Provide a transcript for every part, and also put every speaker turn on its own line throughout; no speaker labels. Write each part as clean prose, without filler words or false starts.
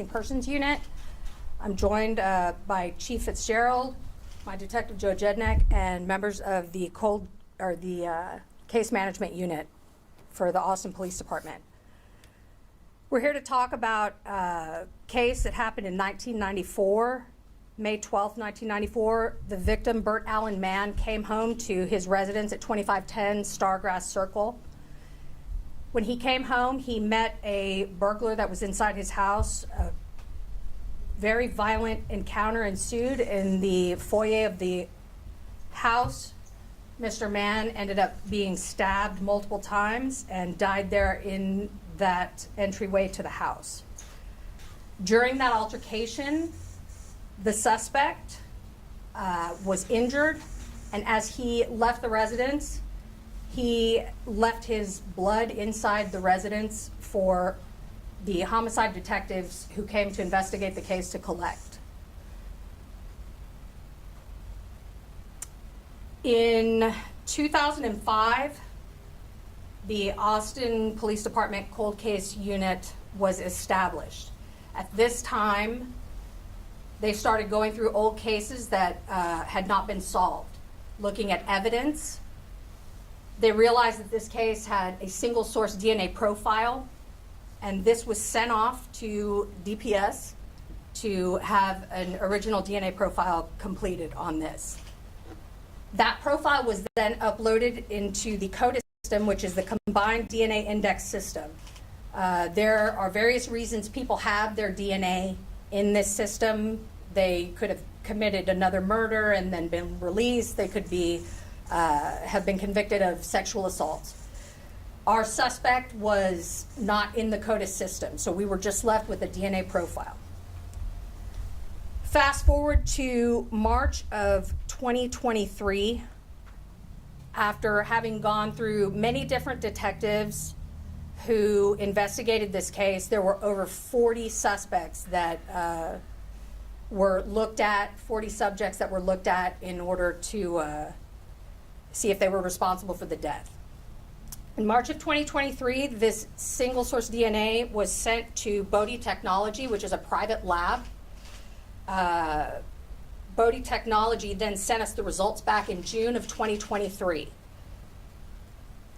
Persons Unit. I'm joined by Chief Fitzgerald, my Detective Joe Jednick, and members of the Case Management Unit for the Austin Police Department. We're here to talk about a case that happened in 1994, May 12th, 1994. The victim, Bert Allen Mann, came home to his residence at 2510 Stargrass Circle. When he came home, he met a burglar that was inside his house. A very violent encounter ensued in the foyer of the house. Mr. Mann ended up being stabbed multiple times and died there in that entryway to the house. During that altercation, the suspect was injured, and as he left the residence, he left his blood inside the residence for the homicide detectives who came to investigate the case to collect. In 2005, the Austin Police Department Cold Case Unit was established. At this time, they started going through old cases that had not been solved, looking at evidence. They realized that this case had a single source DNA profile, and this was sent off to DPS to have an original DNA profile completed on this. That profile was then uploaded into the CODIS system, which is the Combined DNA Index System. There are various reasons people have their DNA in this system. They could have committed another murder and then been released. They could be have been convicted of sexual assault. Our suspect was not in the CODIS system, so we were just left with a DNA profile. Fast forward to March of 2023, after having gone through many different detectives who investigated this case, there were over 40 suspects that were looked at, 40 subjects that were looked at in order to see if they were responsible for the death. In March of 2023, this single source DNA was sent to Bodie Technology, which is a private lab. Bodie Technology then sent us the results back in June of 2023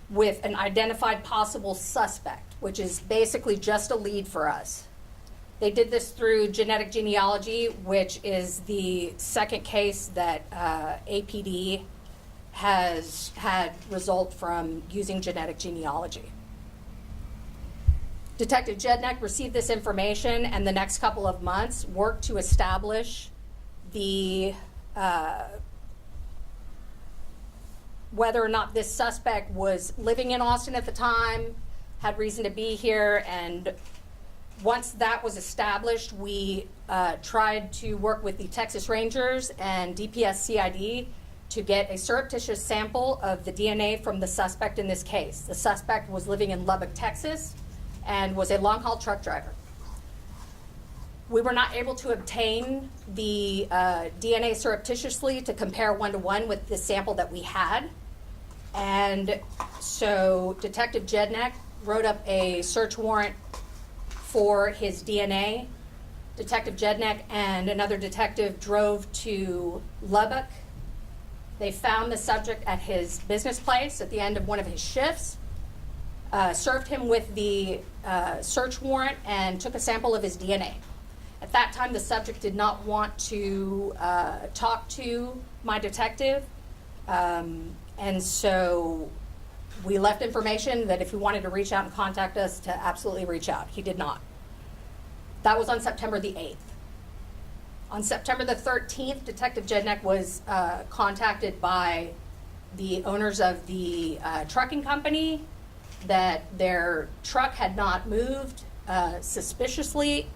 with an identified possible suspect, which is basically just a lead for us. They did this through genetic genealogy, which is the second case that APD has had result from using genetic genealogy. Detective Jednick received this information and the next couple of months worked to establish the whether or not this suspect was living in Austin at the time, had reason to be here, and once that was established, we tried to work with the Texas Rangers and DPS CID to get a surreptitious sample of the DNA from the suspect in this case. The suspect was living in Lubbock, Texas, and was a long-haul truck driver. We were not able to obtain the DNA surreptitiously to compare one-to-one with the sample that we had. And so Detective Jednick wrote up a search warrant for his DNA. Detective Jednick and another detective drove to Lubbock. They found the subject at his business place at the end of one of his shifts, served him with the search warrant, and took a sample of his DNA. At that time, the subject did not want to talk to my detective, and so we left information that if he wanted to reach out and contact us, to absolutely reach out. He did not. That was on September the 8th. On September the 13th, Detective Jednick was contacted by the owners of the trucking company that their truck had not moved suspiciously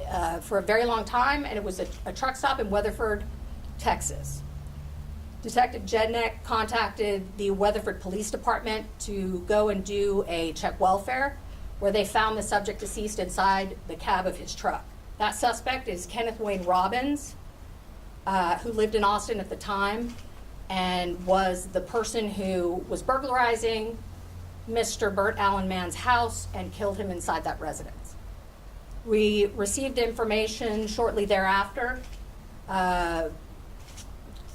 for a very long time, and it was a truck stop in Weatherford, Texas. Detective Jednick contacted the Weatherford Police Department to go and do a check welfare, where they found the subject deceased inside the cab of his truck. That suspect is Kenneth Wayne Robbins, who lived in Austin at the time and was the person who was burglarizing Mr. Bert Allen Mann's house and killed him inside that residence. We received information shortly thereafter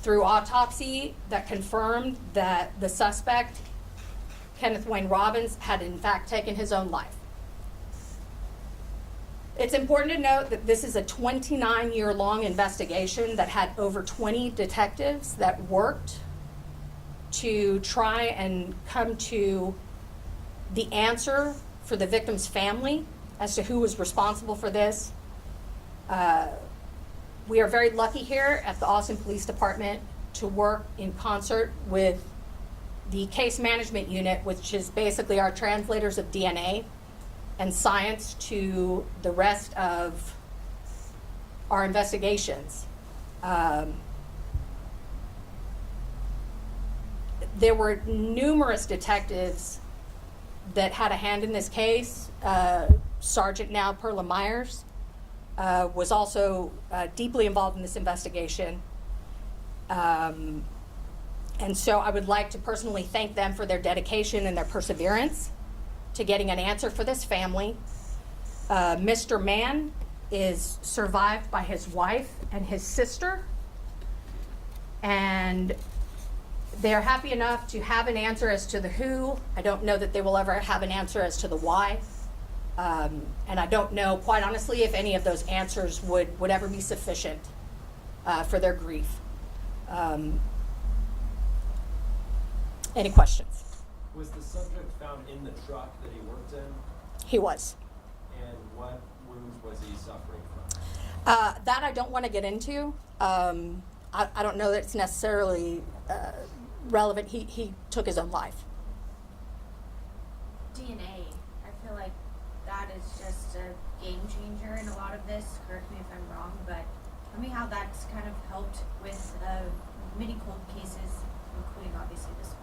through autopsy that confirmed that the suspect, Kenneth Wayne Robbins, had in fact taken his own life. It's important to note that this is a 29-year-long investigation that had over 20 detectives that worked to try and come to the answer for the victim's family as to who was responsible for this. We are very lucky here at the Austin Police Department to work in concert with the case management unit, which is basically our translators of DNA and science to the rest of our investigations. There were numerous detectives that had a hand in this case. Sergeant now Perla Myers was also deeply involved in this investigation. And so I would like to personally thank them for their dedication and their perseverance to getting an answer for this family. Mr. Mann is survived by his wife and his sister, and they're happy enough to have an answer as to the who. I don't know that they will ever have an answer as to the why. And I don't know, quite honestly, if any of those answers would ever be sufficient for their grief. Any questions?
Was the subject found in the truck that he worked in?
He was.
And what wounds was he suffering from?
That I don't want to get into. I don't know that it's necessarily relevant. He took his own life.
DNA, I feel like that is just a game changer in a lot of this. Correct me if I'm wrong, but tell me how that's kind of helped with many cold cases, including obviously this one.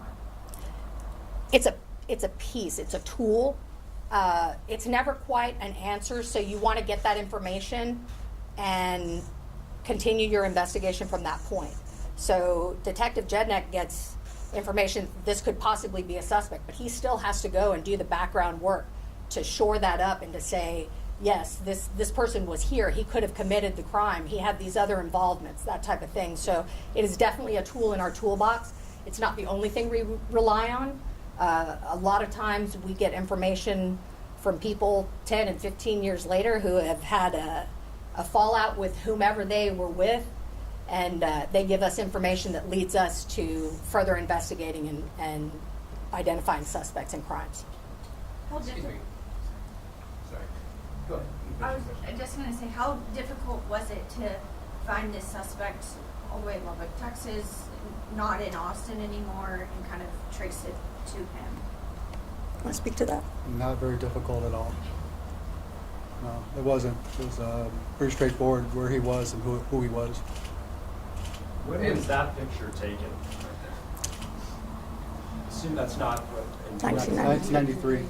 It's a piece. It's a tool. It's never quite an answer, so you want to get that information and continue your investigation from that point. So Detective Jednek gets information this could possibly be a suspect, but he still has to go and do the background work to shore that up and to say, yes, this person was here. He could have committed the crime. He had these other involvements, that type of thing. So it is definitely a tool in our toolbox. It's not the only thing we rely on. A lot of times we get information from people 10 and 15 years later who have had a fallout with whomever they were with, and they give us information that leads us to further investigating and identifying suspects in crimes.
Excuse me. Sorry. Go ahead.
I was just going to say, how difficult was it to find this suspect all the way in Lubbock, Texas, not in Austin anymore, and kind of trace it to him?
Want to speak to that?
Not very difficult at all. No, it wasn't. It was pretty straightforward where he was and who he was.
When was that picture taken? Assume that's not what.
1993.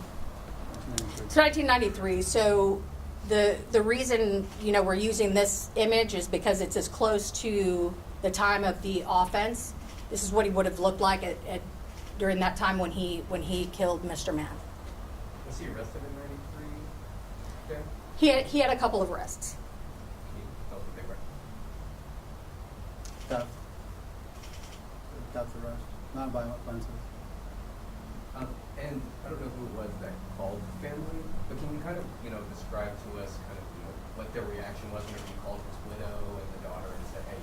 It's 1993. So the reason we're using this image is because it's as close to the time of the offense. This is what he would have looked like during that time when he killed Mr. Mann.
Was he arrested in 93? Okay.
He had a couple of arrests.
Can you tell us what they were?
Death arrest, non-violent offenses.
And I don't know who it was that called the family, but can you kind of, describe to us kind of, what their reaction was when he called his widow and the daughter and said, hey,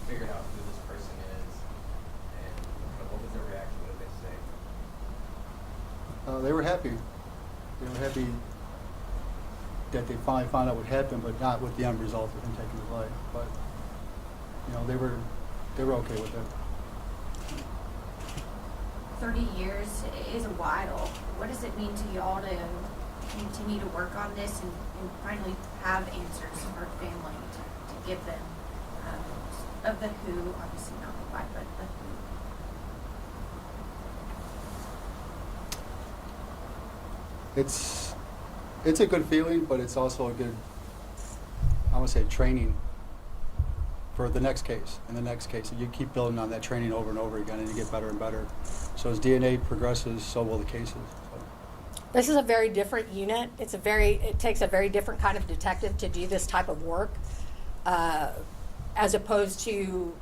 figured out who this person is, and what was their reaction? What did they say?
They were happy. They were happy that they finally found out what happened, but not with the end result of him taking his life. But they were okay with it.
30 years is a while. What does it mean to y'all to continue to work on this and finally have answers for family to give them of the who, obviously not the why, but the who?
It's a good feeling, but it's also a good, I would say, training for the next case and the next case. And you keep building on that training over and over again, and you get better and better. So as DNA progresses, so will the cases. So.
This is a very different unit. It takes a very different kind of detective to do this type of work, as opposed to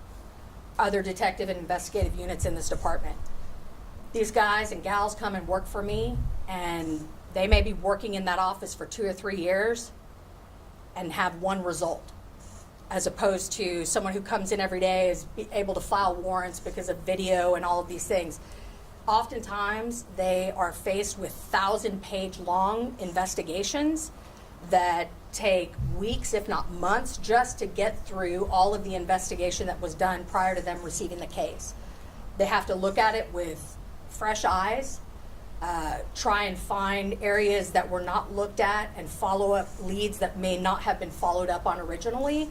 other detective and investigative units in this department. These guys and gals come and work for me, and they may be working in that office for 2 or 3 years and have one result, as opposed to someone who comes in every day is able to file warrants because of video and all of these things. Oftentimes, they are faced with 1,000-page long investigations that take weeks, if not months, just to get through all of the investigation that was done prior to them receiving the case. They have to look at it with fresh eyes, try and find areas that were not looked at, and follow up leads that may not have been followed up on originally.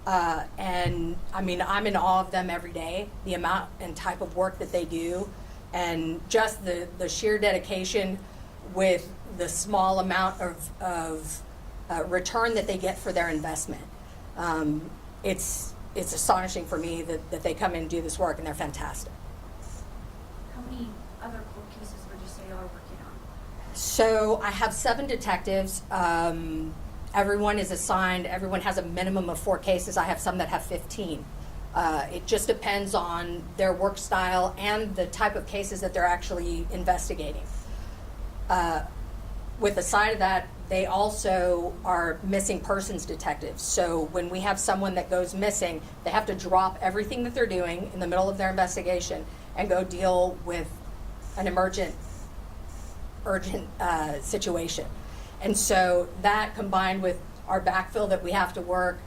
And I mean, I'm in awe of them every day, the amount and type of work that they do, and just the sheer dedication with the small amount of return that they get for their investment. It's astonishing for me that they come in and do this work, and they're fantastic.
How many other cold cases would you say y'all are working on?
So I have 7 detectives. Everyone is assigned, everyone has a minimum of 4 cases. I have some that have 15. It just depends on their work style and the type of cases that they're actually investigating. With the side of that, they also are missing persons detectives. So when we have someone that goes missing, they have to drop everything that they're doing in the middle of their investigation and go deal with an urgent situation. And so that, combined with our backfill that we have to work,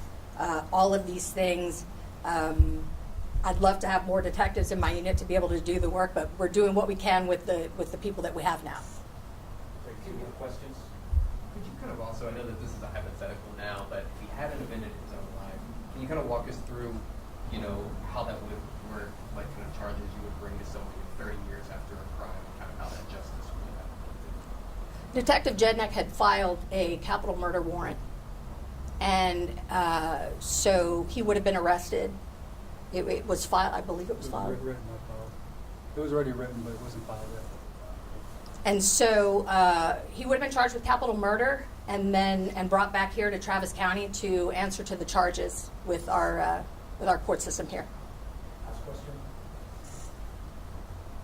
all of these things, I'd love to have more detectives in my unit to be able to do the work, but we're doing what we can with the people that we have now.
Any more questions? Could you kind of also, I know that this is a hypothetical now, but if he had an event in his own life, can you kind of walk us through, how that would work, like kind of charges you would bring to someone 30 years after a crime, and kind of how that justice would happen?
Detective Jednick had filed a capital murder warrant, and so he would have been arrested. It was filed, I believe it was filed.
Written, not filed. It was already written, but it wasn't filed yet.
And so he would have been charged with capital murder and brought back here to Travis County to answer to the charges with our court system here.
Last question.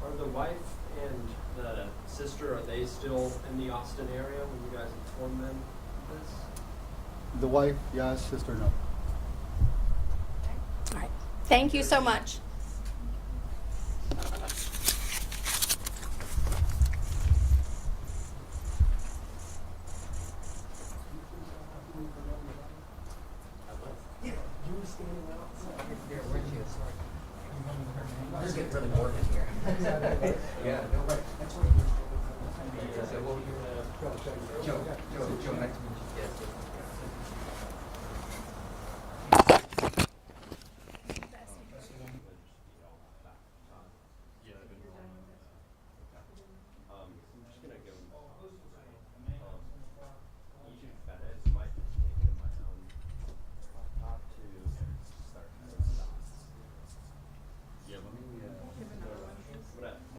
Are the wife and the sister, are they still in the Austin area when you guys informed them of this?
The wife, yes. Sister, no.
All right. Thank you so much.
Yeah, no, right. That's what